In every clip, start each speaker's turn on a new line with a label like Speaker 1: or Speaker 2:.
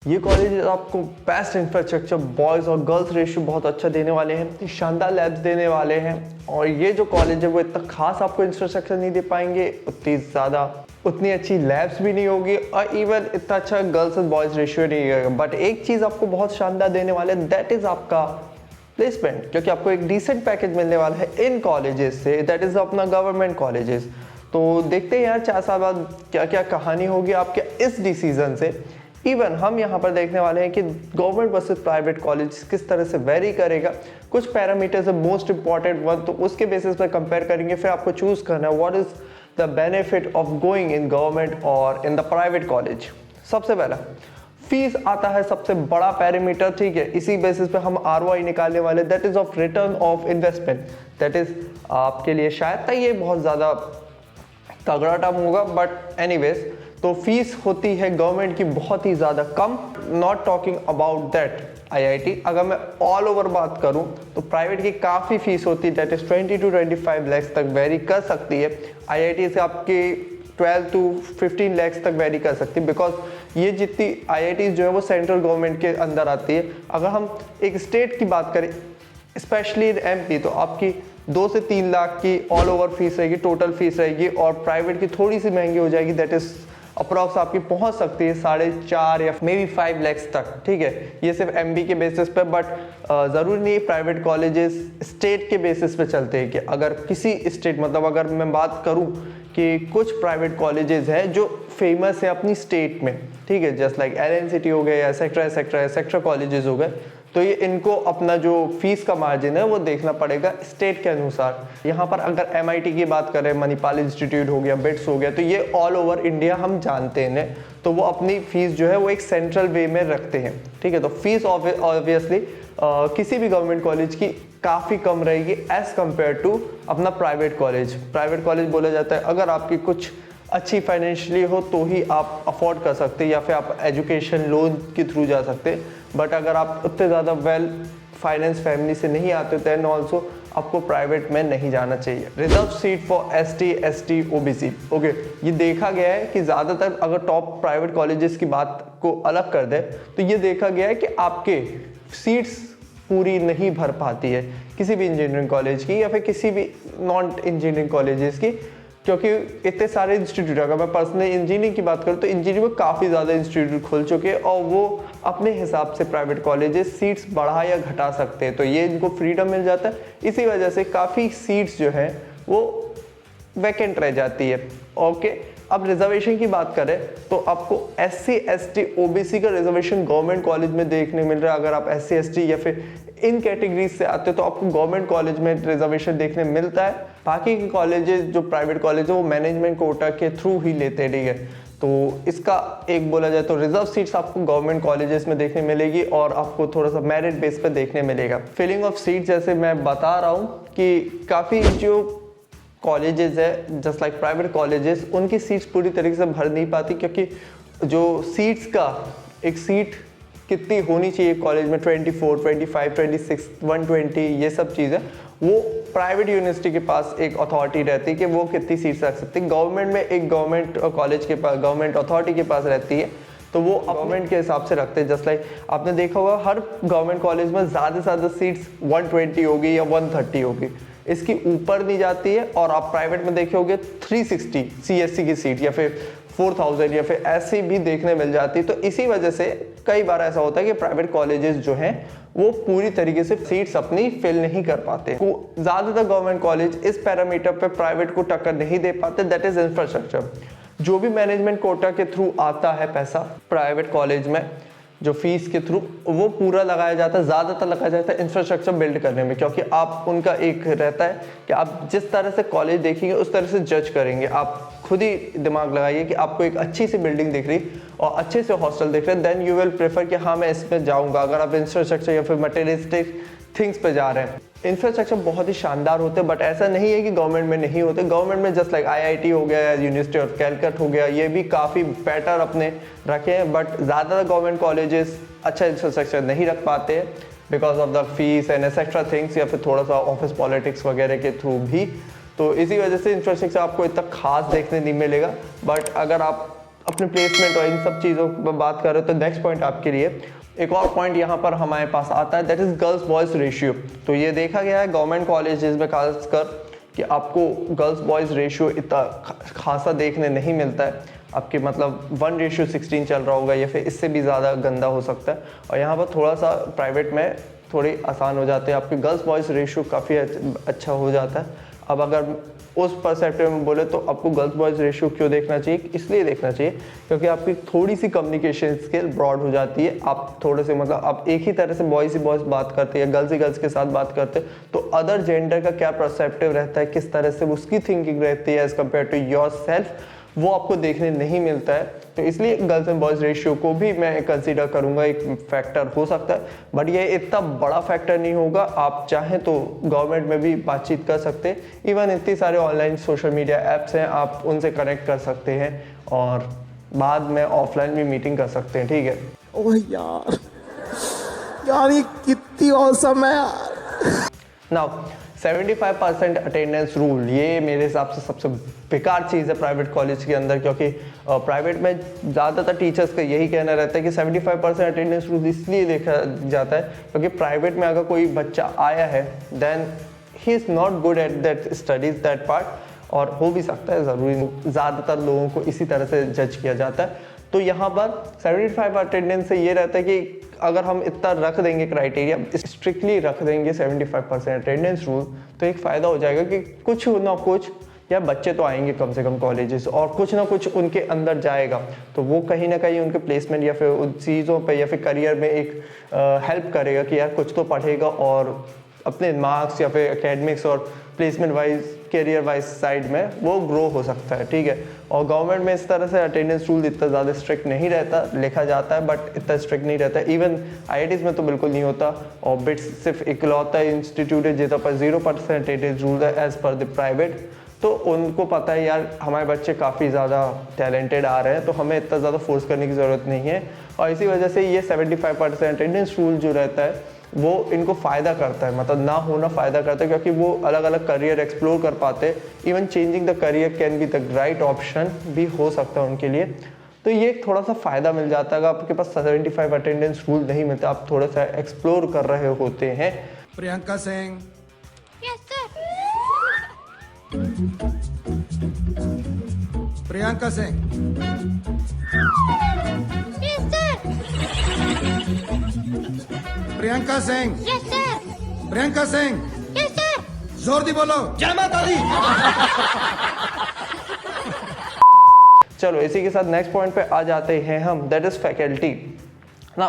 Speaker 1: ये कॉलेज आपको best infrastructure, boys और गर्ल्स रेशियो बहुत अच्छा देने वाले हैं, शानदार लैब्स देने वाले हैं। और ये जो कॉलेज है वो इतना खास आपको इंफ्रास्ट्रक्चर नहीं दे पाएंगे, उतनी अच्छी लैब्स भी नहीं होगी और इवन इतना अच्छा गर्ल्स और बॉयज़ रेशियो नहीं होगा। बट एक चीज़ आपको बहुत शानदार देने वाले हैं, दैट इज़ आपका प्लेसमेंट, क्योंकि आपको एक डिसेंट पैकेज मिलने वाला है इन कॉलेजेस से, दैट इज़ अपना गवर्नमेंट कॉलेजेस। तो देखते हैं यार 4 साल बाद क्या क्या कहानी होगी आपके इस डिसीजन से। इवन हम यहाँ पर देखने वाले हैं कि गवर्नमेंट वर्सेस प्राइवेट कॉलेज किस तरह से वेरी करेगा। कुछ पैरामीटर्स है मोस्ट इंपॉर्टेंट वन, तो उसके बेसिस पर कंपेयर करेंगे, फिर आपको चूज करना है what is the benefit of going in government और इन द प्राइवेट कॉलेज। सबसे पहला फीस आता है सबसे बड़ा पैरामीटर, ठीक है। इसी बेसिस पे हम ROI निकालने वाले, that is of return of investment. That is आपके लिए शायद तक ये बहुत ज़्यादा तगड़ा टर्म होगा, बट एनीवेज तो फीस होती है गवर्नमेंट की बहुत ही ज़्यादा कम। Not talking about that IIT, अगर मैं ऑल ओवर बात करूं तो प्राइवेट की काफ़ी फीस होती है, दैट इज 20 to 25 lakhs तक वेरी कर सकती है। IIT से आपकी 12 to 15 lakhs तक वेरी कर सकती है, बिकॉज ये जितनी IIT जो है वो सेंट्रल गवर्नमेंट के अंदर आती है। अगर हम एक स्टेट की बात करें, स्पेशली MP, तो आपकी 2 से 3 लाख की ऑल ओवर फीस रहेगी, टोटल फीस रहेगी, और प्राइवेट की थोड़ी सी महंगी हो जाएगी, दैट इज अप्रॉक्स आपकी पहुंच सकती है 4.5 या मे बी 5 lakhs तक, ठीक है। ये सिर्फ MB के बेसिस पे, बट ज़रूरी नहीं प्राइवेट कॉलेजेस स्टेट के बेसिस पे चलते हैं। कि अगर किसी स्टेट, मतलब अगर मैं बात करूं कि कुछ प्राइवेट कॉलेजेस हैं जो फेमस है अपनी स्टेट में, ठीक है, जस्ट लाइक LNCT हो गए या सेक्टर कॉलेजेस हो गए, तो ये इनको अपना जो फीस का मार्जिन है वो देखना पड़ेगा स्टेट के अनुसार। यहाँ पर अगर MIT की बात करें, मणिपाल इंस्टीट्यूट हो गया, बिट्स हो गया, तो ये ऑल ओवर इंडिया हम जानते हैं, तो वो अपनी फीस जो है वो एक सेंट्रल वे में रखते हैं, ठीक है। तो फीस ऑब्वियसली किसी भी गवर्नमेंट कॉलेज की काफ़ी कम रहेगी एज कम्पेयर टू अपना प्राइवेट कॉलेज। प्राइवेट कॉलेज बोला जाता है अगर आपकी कुछ अच्छी फाइनेंशियली हो तो ही आप अफोर्ड कर सकते हैं, या फिर आप एजुकेशन लोन के थ्रू जा सकते हैं। बट अगर आप उतने ज़्यादा वेल फाइनेंस फैमिली से नहीं आते दैन ऑल्सो आपको प्राइवेट में नहीं जाना चाहिए। Reserve seat for ST ST OBC, okay. ये देखा गया है कि ज़्यादातर अगर टॉप प्राइवेट कॉलेजेस की बात को अलग कर दे तो ये देखा गया है कि आपके सीट्स पूरी नहीं भर पाती है किसी भी इंजीनियरिंग कॉलेज की या फिर किसी भी नॉन इंजीनियरिंग कॉलेजेस की, क्योंकि इतने सारे इंस्टीट्यूट, अगर मैं पर्सनली इंजीनियरिंग की बात करूँ तो इंजीनियरिंग में काफ़ी ज़्यादा इंस्टीट्यूट खुल चुके हैं और वो अपने हिसाब से प्राइवेट कॉलेजेस सीट्स बढ़ा या घटा सकते हैं, तो ये इनको फ्रीडम मिल जाता है। इसी वजह से काफ़ी सीट्स जो है वो वैकेंट रह जाती है, ओके। अब रिजर्वेशन की बात करें तो आपको SC ST OBC का रिजर्वेशन गवर्नमेंट कॉलेज में देखने मिल रहा है। अगर आप SC ST या फिर इन कैटेगरीज से आते हो तो आपको गवर्नमेंट कॉलेज में रिजर्वेशन देखने मिलता है। बाकी के कॉलेजेस जो प्राइवेट कॉलेज है वो मैनेजमेंट कोटा के थ्रू ही लेते हैं, ठीक है। तो इसका एक बोला जाए तो रिजर्व सीट्स आपको गवर्नमेंट कॉलेजेस में देखने मिलेगी और आपको थोड़ा सा मेरिट बेस पे देखने मिलेगा। फिलिंग ऑफ सीट जैसे मैं बता रहा हूँ कि काफ़ी जो कॉलेजेस है जस्ट लाइक प्राइवेट कॉलेजेस, उनकी सीट्स पूरी तरीके से भर नहीं पाती, क्योंकि जो सीट्स का एक सीट कितनी होनी चाहिए कॉलेज में 24, 25, 26, 120, ये सब चीज़ें वो प्राइवेट यूनिवर्सिटी के पास एक अथॉरिटी रहती है कि वो कितनी सीट्स रख सकती है। गवर्नमेंट में एक गवर्नमेंट कॉलेज के पास, गवर्नमेंट अथॉरिटी के पास रहती है, तो वो गवर्नमेंट के हिसाब से रखते हैं। जस्ट लाइक आपने देखा होगा हर गवर्नमेंट कॉलेज में ज़्यादा से ज़्यादा सीट्स 120 होगी या 130 होगी, इसकी ऊपर नहीं जाती है। और आप प्राइवेट में देखे होंगे 360 CSC की सीट या फिर 4000 या फिर ऐसी भी देखने मिल जाती है। तो इसी वजह से कई बार ऐसा होता है कि प्राइवेट कॉलेजेस जो हैं वो पूरी तरीके से सीट्स अपनी फिल नहीं कर पाते। ज़्यादातर गवर्नमेंट कॉलेज इस पैरामीटर पे प्राइवेट को टक्कर नहीं दे पाते, दैट इज इंफ्रास्ट्रक्चर। जो भी मैनेजमेंट कोटा के थ्रू आता है पैसा प्राइवेट कॉलेज में, जो फीस के थ्रू, वो पूरा लगाया जाता है, ज़्यादातर लगाया जाता है इंफ्रास्ट्रक्चर बिल्ड करने में, क्योंकि आप उनका एक रहता है कि आप जिस तरह से कॉलेज देखेंगे उस तरह से जज करेंगे। आप खुद ही दिमाग लगाइए कि आपको एक अच्छी सी बिल्डिंग दिख रही और अच्छे से हॉस्टल दिख रहे हैं, देन यू विल प्रेफर कि हाँ मैं इसमें जाऊँगा। अगर आप इंफ्रास्ट्रक्चर या फिर मटेरियलिस्टिक थिंग्स पे जा रहे हैं, इंफ्रास्ट्रक्चर बहुत ही शानदार होते हैं, बट ऐसा नहीं है कि गवर्नमेंट में नहीं होते। गवर्नमेंट में जस्ट लाइक IIT हो गया या यूनिवर्सिटी ऑफ कैलकट हो गया, ये भी काफ़ी बेटर अपने रखे हैं, बट ज़्यादातर गवर्नमेंट कॉलेजेस अच्छा इंफ्रास्ट्रक्चर नहीं रख पाते हैं because of the fees and etcetera things, या फिर थोड़ा सा ऑफिस पॉलिटिक्स वगैरह के थ्रू भी। तो इसी वजह से इंफ्रास्ट्रक्चर आपको इतना खास देखने नहीं मिलेगा। बट अगर आप अपने प्लेसमेंट और इन सब चीज़ों पर बात कर रहे हो तो नेक्स्ट पॉइंट आपके लिए एक और पॉइंट यहाँ पर हमारे पास आता है, that is girls boys ratio. तो ये देखा गया है गवर्नमेंट कॉलेजेस में खासकर कि आपको गर्ल्स बॉयज़ रेशियो इतना खासा देखने नहीं मिलता है। आपके मतलब 1:16 चल रहा होगा या फिर इससे भी ज़्यादा गंदा हो सकता है। और यहाँ पर थोड़ा सा प्राइवेट में थोड़ी आसान हो जाते हैं, आपके गर्ल्स बॉयज़ रेशियो काफ़ी अच्छा हो जाता है। अब अगर उस पर्सपेक्टिव में बोले तो आपको गर्ल्स बॉयज़ रेशियो क्यों देखना चाहिए, इसलिए देखना चाहिए क्योंकि आपकी थोड़ी सी कम्युनिकेशन स्किल ब्रॉड हो जाती है। आप थोड़े से मतलब आप एक ही तरह से बॉयज़ ही बॉयज़ बात करते हैं, गर्ल्स ही गर्ल्स के साथ बात करते हैं, तो अदर जेंडर का क्या पर्सपेक्टिव रहता है, किस तरह से उसकी थिंकिंग रहती है as compare to yourself, वो आपको देखने नहीं मिलता है। तो इसलिए गर्ल्स एंड बॉयज़ रेशियो को भी मैं कंसीडर करूंगा, एक फैक्टर हो सकता है, बट ये इतना बड़ा फैक्टर नहीं होगा। आप चाहें तो गवर्नमेंट में भी बातचीत कर सकते हैं, इवन इतनी सारे ऑनलाइन सोशल मीडिया ऐप्स हैं, आप उनसे कनेक्ट कर सकते हैं और बाद में ऑफलाइन भी मीटिंग कर सकते हैं, ठीक है।
Speaker 2: ओह यार, यार ये कितनी औसम है यार।
Speaker 1: नाउ 75% अटेंडेंस रूल, ये मेरे हिसाब से सबसे बेकार चीज़ है प्राइवेट कॉलेज के अंदर, क्योंकि प्राइवेट में ज़्यादातर टीचर्स का यही कहना रहता है कि 75% अटेंडेंस रूल इसलिए देखा जाता है क्योंकि प्राइवेट में अगर कोई बच्चा आया है then he is not good at that studies that part, और हो भी सकता है, ज़रूरी नहीं, ज़्यादातर लोगों को इसी तरह से जज किया जाता है। तो यहाँ पर 75 अटेंडेंस से ये रहता है कि अगर हम इतना रख देंगे क्राइटेरिया, स्ट्रिक्टली रख देंगे 75% अटेंडेंस रूल, तो एक फ़ायदा हो जाएगा कि कुछ ना कुछ या बच्चे तो आएंगे कम से कम कॉलेजेस, और कुछ ना कुछ उनके अंदर जाएगा, तो वो कहीं ना कहीं उनके प्लेसमेंट या फिर उन चीज़ों पे या फिर करियर में एक हेल्प करेगा कि यार कुछ तो पढ़ेगा और अपने मार्क्स या फिर एकेडमिक्स और placement wise career wise side में वो ग्रो हो सकता है, ठीक है। और गवर्नमेंट में इस तरह से अटेंडेंस रूल इतना ज़्यादा स्ट्रिक्ट नहीं रहता, लिखा जाता है बट इतना स्ट्रिक्ट नहीं रहता। इवन IITs में तो बिल्कुल नहीं होता, और बिट्स सिर्फ इकलौता इंस्टीट्यूट है जितना पर 0% अटेंडेंस रूल है एज़ पर द प्राइवेट। तो उनको पता है यार हमारे बच्चे काफ़ी ज़्यादा टैलेंटेड आ रहे हैं, तो हमें इतना ज़्यादा फोर्स करने की ज़रूरत नहीं है, और इसी वजह से ये 75% अटेंडेंस रूल जो रहता है वो इनको फ़ायदा करता है, मतलब ना होना फ़ायदा करता है, क्योंकि वो अलग अलग करियर एक्सप्लोर कर पाते हैं। Even changing the career can be the right option भी हो सकता है उनके लिए। तो ये थोड़ा सा फ़ायदा मिल जाता है अगर आपके पास 75 अटेंडेंस रूल नहीं मिलता, आप थोड़ा सा एक्सप्लोर कर रहे होते हैं।
Speaker 2: Priyanka Singh.
Speaker 3: Yes sir.
Speaker 2: Priyanka Singh.
Speaker 3: Yes sir.
Speaker 2: Priyanka Singh.
Speaker 3: Yes sir.
Speaker 2: Priyanka Singh.
Speaker 3: Yes sir.
Speaker 2: जोर दी बोलो। जय माता दी।
Speaker 1: चलो इसी के साथ नेक्स्ट पॉइंट पे आ जाते हैं हम, दैट इज फैकल्टी। ना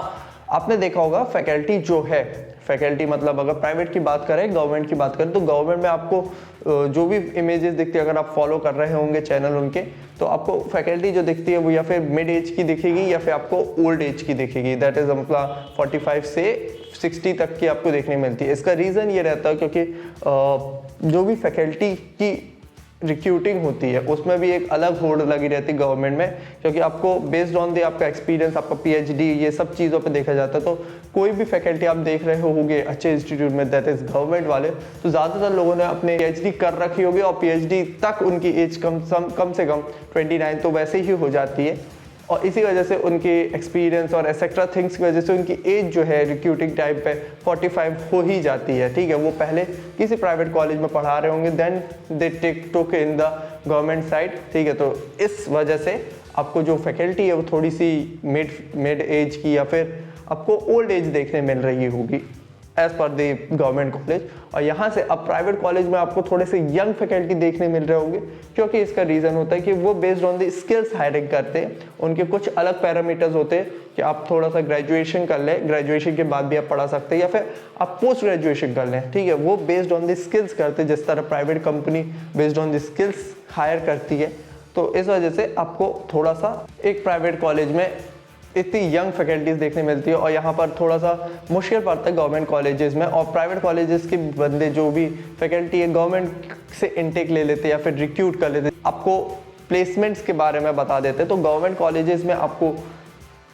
Speaker 1: आपने देखा होगा फैकल्टी जो है, फैकल्टी मतलब अगर प्राइवेट की बात करें, गवर्नमेंट की बात करें, तो गवर्नमेंट में आपको जो भी इमेजेस दिखती है, अगर आप फॉलो कर रहे होंगे चैनल उनके, तो आपको फैकल्टी जो दिखती है वो या फिर मिड एज की दिखेगी या फिर आपको ओल्ड एज की दिखेगी, दैट इज मतलब 45 से 60 तक की आपको देखने मिलती है। इसका रीज़न ये रहता है क्योंकि जो भी फैकल्टी की रिक्रूटिंग होती है उसमें भी एक अलग होड़ लगी रहती है गवर्नमेंट में, क्योंकि आपको बेस्ड ऑन द आपका एक्सपीरियंस, आपका PhD, ये सब चीज़ों पे देखा जाता है। तो कोई भी फैकल्टी आप देख रहे होंगे अच्छे इंस्टीट्यूट में, दैट इज गवर्नमेंट वाले, तो ज़्यादातर लोगों ने अपने PhD कर रखी होगी और PhD तक उनकी एज कम से कम 29 तो वैसे ही हो जाती है, और इसी वजह से उनके एक्सपीरियंस और एक्सेट्रा थिंग्स की वजह से उनकी एज जो है रिक्रूटिंग टाइम पे 45 हो ही जाती है, ठीक है। वो पहले किसी प्राइवेट कॉलेज में पढ़ा रहे होंगे, then they took in the government side, ठीक है। तो इस वजह से आपको जो फैकल्टी है वो थोड़ी सी मिड एज की या फिर आपको ओल्ड एज देखने मिल रही होगी as per the government college. और यहाँ से अब प्राइवेट कॉलेज में आपको थोड़े से यंग फैकल्टी देखने मिल रहे होंगे, क्योंकि इसका रीज़न होता है कि वो based on the skills hiring करते हैं। उनके कुछ अलग पैरामीटर्स होते हैं कि आप थोड़ा सा ग्रेजुएशन कर लें, ग्रेजुएशन के बाद भी आप पढ़ा सकते हैं, या फिर आप पोस्ट ग्रेजुएशन कर लें, ठीक है। वो बेस्ड ऑन द स्किल्स करते हैं, जिस तरह private company based on the skills hire करती है। तो इस वजह से आपको थोड़ा सा एक प्राइवेट कॉलेज में इतनी यंग फैकल्टीज देखने मिलती है, और यहाँ पर थोड़ा सा मुश्किल पड़ता है गवर्नमेंट कॉलेजेस में। और प्राइवेट कॉलेजेस के बंदे जो भी फैकल्टी है गवर्नमेंट से इनटेक ले लेते हैं या फिर रिक्रूट कर लेते हैं, आपको प्लेसमेंट्स के बारे में बता देते हैं। तो गवर्नमेंट कॉलेजेस में आपको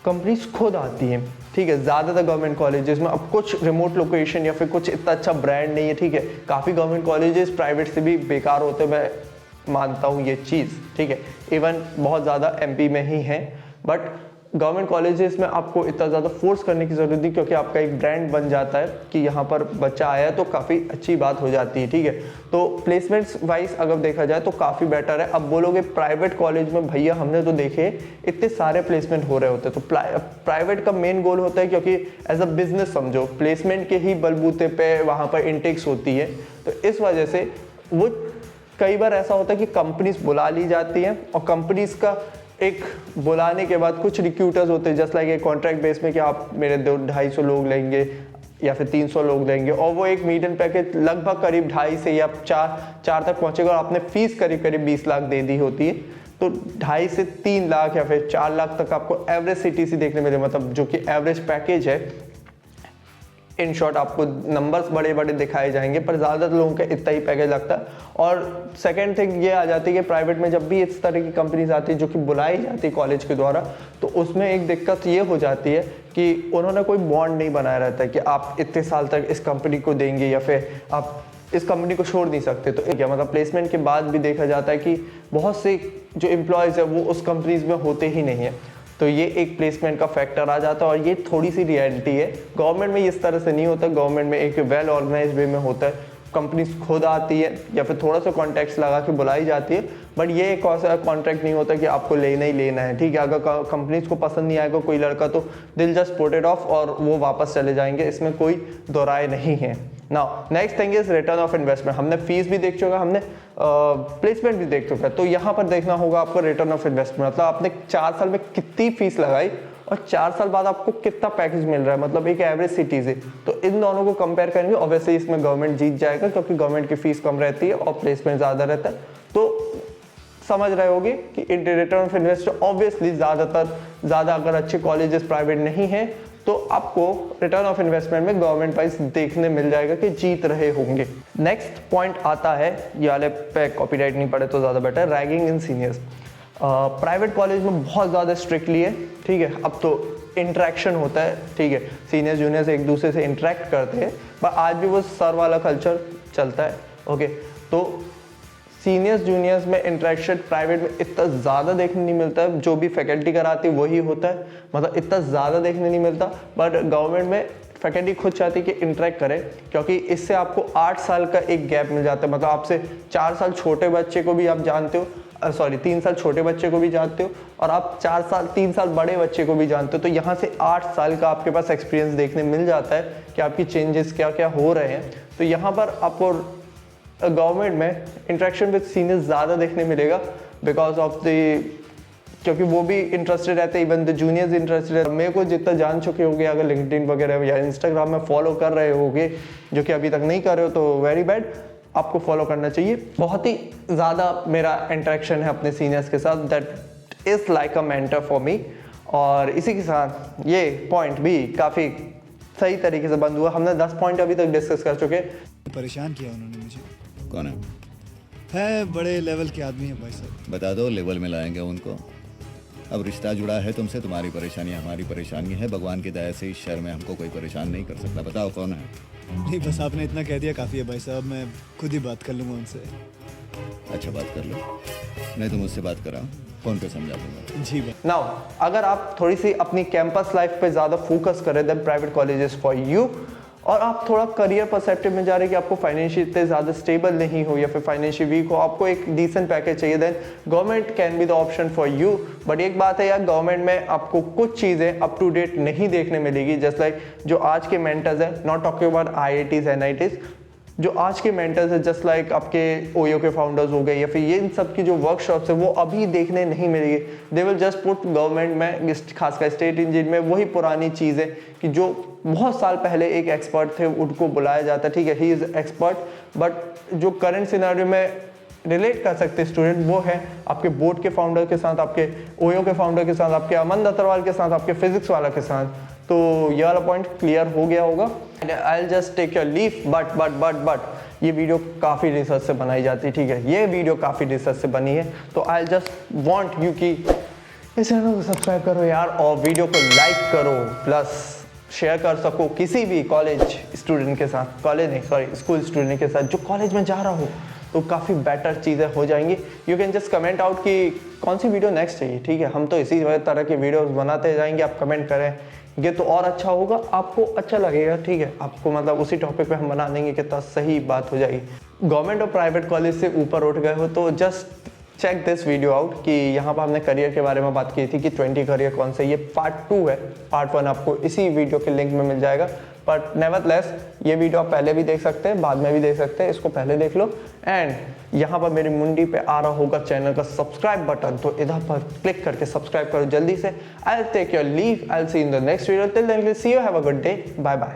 Speaker 1: कंपनीज खुद आती हैं, ठीक है। ज़्यादातर गवर्नमेंट कॉलेजेस में अब कुछ रिमोट लोकेशन या फिर कुछ इतना अच्छा ब्रांड नहीं है, ठीक है। काफ़ी गवर्नमेंट कॉलेजेस प्राइवेट से भी बेकार होते हैं, मैं मानता हूँ ये चीज़, ठीक है। इवन बहुत ज़्यादा एमपी में ही है, बट गवर्नमेंट कॉलेजेस में आपको इतना ज़्यादा फोर्स करने की ज़रूरत नहीं, क्योंकि आपका एक ब्रांड बन जाता है कि यहाँ पर बच्चा आया तो काफ़ी अच्छी बात हो जाती है, ठीक है। तो प्लेसमेंट्स वाइज अगर देखा जाए तो काफ़ी बेटर है। अब बोलोगे प्राइवेट कॉलेज में, भैया हमने तो देखे इतने सारे प्लेसमेंट हो रहे होते, तो प्राइवेट का मेन गोल होता है, क्योंकि एज अ बिजनेस समझो, प्लेसमेंट के ही बलबूते पे वहाँ पर इंटेक्स होती है, तो इस वजह से वो कई बार ऐसा होता है कि कंपनीज बुला ली जाती हैं, और कंपनीज का एक बुलाने के बाद कुछ रिक्रूटर्स होते हैं जस्ट लाइक एक कॉन्ट्रैक्ट बेस में कि आप मेरे 200-250 लोग लेंगे या फिर 300 लोग लेंगे, और वो एक मीडियम पैकेज लगभग करीब 2.5 से या 4 तक पहुंचेगा, और आपने फीस करीब 20 लाख दे दी होती है, तो 2.5 से 3 लाख या फिर 4 लाख तक आपको एवरेज सीटीसी देखने मिले, मतलब जो कि एवरेज पैकेज है। इन शॉर्ट आपको नंबर्स बड़े बड़े दिखाए जाएंगे, पर ज़्यादातर लोगों का इतना ही पैकेज लगता है। और सेकंड थिंग ये आ जाती है कि प्राइवेट में जब भी इस तरह की कंपनीज आती है जो कि बुलाई जाती है कॉलेज के द्वारा, तो उसमें एक दिक्कत ये हो जाती है कि उन्होंने कोई बॉन्ड नहीं बनाया रहता है कि आप इतने साल तक इस कंपनी को देंगे या फिर आप इस कंपनी को छोड़ नहीं सकते। तो क्या मतलब प्लेसमेंट के बाद भी देखा जाता है कि बहुत से जो एम्प्लॉयज़ है वो उस कंपनीज में होते ही नहीं है, तो ये एक प्लेसमेंट का फैक्टर आ जाता है, और ये थोड़ी सी रियलिटी है। गवर्नमेंट में इस तरह से नहीं होता, गवर्नमेंट में एक वेल ऑर्गेनाइज वे में होता है, कंपनीज खुद आती है या फिर थोड़ा सा कॉन्टैक्ट्स लगा के बुलाई जाती है, बट ये एक ऐसा कॉन्ट्रैक्ट नहीं होता कि आपको लेना ही लेना है, ठीक है। अगर कंपनीज को पसंद नहीं आएगा कोई लड़का तो दिल जस्ट पुट इट ऑफ और वो वापस चले जाएंगे, इसमें कोई दो राय नहीं है। Now next thing is return of investment. हमने फीस भी देख चुका, हमने प्लेसमेंट भी देख चुका है, तो यहाँ पर देखना होगा आपको रिटर्न ऑफ इन्वेस्टमेंट, मतलब आपने 4 साल में कितनी फीस लगाई और 4 साल बाद आपको कितना पैकेज मिल रहा है, मतलब एक एवरेज सिटी से। तो इन दोनों को कंपेयर करेंगे, ऑब्वियसली इसमें गवर्नमेंट जीत जाएगा, क्योंकि गवर्नमेंट की फीस कम रहती है और प्लेसमेंट ज़्यादा रहता है। तो समझ रहे होगे कि रिटर्न ऑफ इन्वेस्टमेंट ऑब्वियसली ज़्यादा अगर अच्छे कॉलेजेस प्राइवेट नहीं हैं तो आपको रिटर्न ऑफ इन्वेस्टमेंट में गवर्नमेंट वाइज देखने मिल जाएगा कि जीत रहे होंगे। नेक्स्ट पॉइंट आता है, ये वाले पे कॉपीराइट नहीं पड़े तो ज़्यादा बेटर, रैगिंग इन सीनियर्स। प्राइवेट कॉलेज में बहुत ज़्यादा स्ट्रिक्टली है, ठीक है। अब तो इंटरेक्शन होता है, ठीक है, सीनियर जूनियर्स एक दूसरे से इंटरेक्ट करते हैं, पर आज भी वो सर वाला कल्चर चलता है, ओके। तो सीनियर्स जूनियर्स में इंटरेक्शन प्राइवेट में इतना ज़्यादा देखने नहीं मिलता है, जो भी फैकल्टी कराती है वही होता है, मतलब इतना ज़्यादा देखने नहीं मिलता। बट गवर्नमेंट में फैकल्टी खुद चाहती है कि इंटरेक्ट करे, क्योंकि इससे आपको 8 साल का एक गैप मिल जाता है, मतलब आपसे 4 साल छोटे बच्चे को भी आप जानते हो, 3 साल छोटे बच्चे को भी जानते हो, और आप 3 साल बड़े बच्चे को भी जानते हो, तो यहाँ से 8 साल का आपके पास एक्सपीरियंस देखने मिल जाता है कि आपकी चेंजेस क्या क्या हो रहे हैं। तो यहाँ पर आपको गवर्नमेंट में इंटरेक्शन विद सीनियर्स ज़्यादा देखने मिलेगा, बिकॉज ऑफ द, क्योंकि वो भी इंटरेस्टेड रहते हैं, इवन द जूनियर्स इंटरेस्टेड है। मेरे को जितना जान चुके होंगे, अगर लिंक्डइन वगैरह या इंस्टाग्राम में फॉलो कर रहे होंगे, जो कि अभी तक नहीं कर रहे हो तो वेरी बैड, आपको फॉलो करना चाहिए। बहुत ही ज़्यादा मेरा इंटरेक्शन है अपने सीनियर्स के साथ, that is like a mentor for me. और इसी के साथ ये पॉइंट भी काफ़ी सही तरीके से बंद हुआ। हमने 10 पॉइंट अभी तक डिस्कस कर चुके।
Speaker 4: परेशान किया उन्होंने मुझे।
Speaker 5: कौन
Speaker 4: है बड़े लेवल के आदमी है भाई साहब।
Speaker 5: बता दो, लेवल में लाएंगे उनको। अब रिश्ता जुड़ा है तुमसे, तुम्हारी परेशानी हमारी परेशानी है। भगवान की दया से इस शहर में हमको कोई परेशान नहीं कर सकता। बताओ कौन है?
Speaker 4: नहीं बस आपने इतना कह दिया काफ़ी है भाई साहब, मैं खुद ही बात कर लूँगा उनसे।
Speaker 5: अच्छा बात कर लो, नहीं तो मुझसे बात कराओ, फ़ोन पे समझा दूंगा।
Speaker 4: जी भाई।
Speaker 1: नाउ अगर आप थोड़ी सी अपनी कैंपस लाइफ पे ज़्यादा फोकस करें then private colleges for you, और आप थोड़ा करियर परस्पेक्टिव में जा रहे हैं कि आपको फाइनेंशियल इतने ज़्यादा स्टेबल नहीं हो या फिर फाइनेंशियल वीक हो, आपको एक डिसेंट पैकेज चाहिए, then government can be the option for you. But एक बात है यार, गवर्नमेंट में आपको कुछ चीज़ें अप टू डेट नहीं देखने मिलेगी, जस्ट लाइक जो आज के मेंटर्स हैं, not talking about IITs NITs, जो आज के मेंटर्स है जस्ट लाइक आपके ओयो के फाउंडर्स हो गए या फिर ये इन सब की जो वर्कशॉप्स है वो अभी देखने नहीं मिलेगी। They will just put government में, खासकर स्टेट इंजीनियर में, वही पुरानी चीज़ है कि जो बहुत साल पहले एक एक्सपर्ट थे उनको बुलाया जाता है, ठीक है, ही इज़ एक्सपर्ट, बट जो करंट सिनेरियो में रिलेट कर सकते स्टूडेंट वो है आपके बोर्ड के फाउंडर के साथ, आपके ओयो के फाउंडर के साथ, आपके अमन दत्तरवाल के साथ, आपके फिजिक्स वाला के साथ। तो ये वाला पॉइंट क्लियर हो गया होगा। I will just take your leave, but ये वीडियो काफ़ी रिसर्च से बनाई जाती है, ठीक है, ये वीडियो काफ़ी रिसर्च से बनी है, तो आई जस्ट वांट यू कि इस चैनल को सब्सक्राइब करो यार, और वीडियो को लाइक करो, प्लस शेयर कर सको किसी भी कॉलेज स्टूडेंट के साथ, कॉलेज नहीं सॉरी स्कूल स्टूडेंट के साथ जो कॉलेज में जा रहा हो, तो काफ़ी बेटर चीज़ें हो जाएंगी। You can just comment out कि कौन सी वीडियो नेक्स्ट चाहिए, ठीक है। हम तो इसी तरह की वीडियोस बनाते जाएंगे, आप कमेंट करें ये तो और अच्छा होगा, आपको अच्छा लगेगा, ठीक है। आपको मतलब उसी टॉपिक पे हम बना देंगे, कितना सही बात हो जाएगी। गवर्नमेंट और प्राइवेट कॉलेज से ऊपर उठ गए हो तो just check this video out कि यहाँ पर हमने करियर के बारे में बात की थी कि 20 करियर कौन से। ये पार्ट 2 है, पार्ट 1 आपको इसी वीडियो के लिंक में मिल जाएगा। बट नेवरलेस ये वीडियो आप पहले भी देख सकते हैं, बाद में भी देख सकते हैं, इसको पहले देख लो। एंड यहाँ पर मेरी मुंडी पे आ रहा होगा चैनल का सब्सक्राइब बटन, तो इधर पर क्लिक करके सब्सक्राइब करो जल्दी से। I will take your leave, I will see in the next video, till then see you, have a good day, bye bye.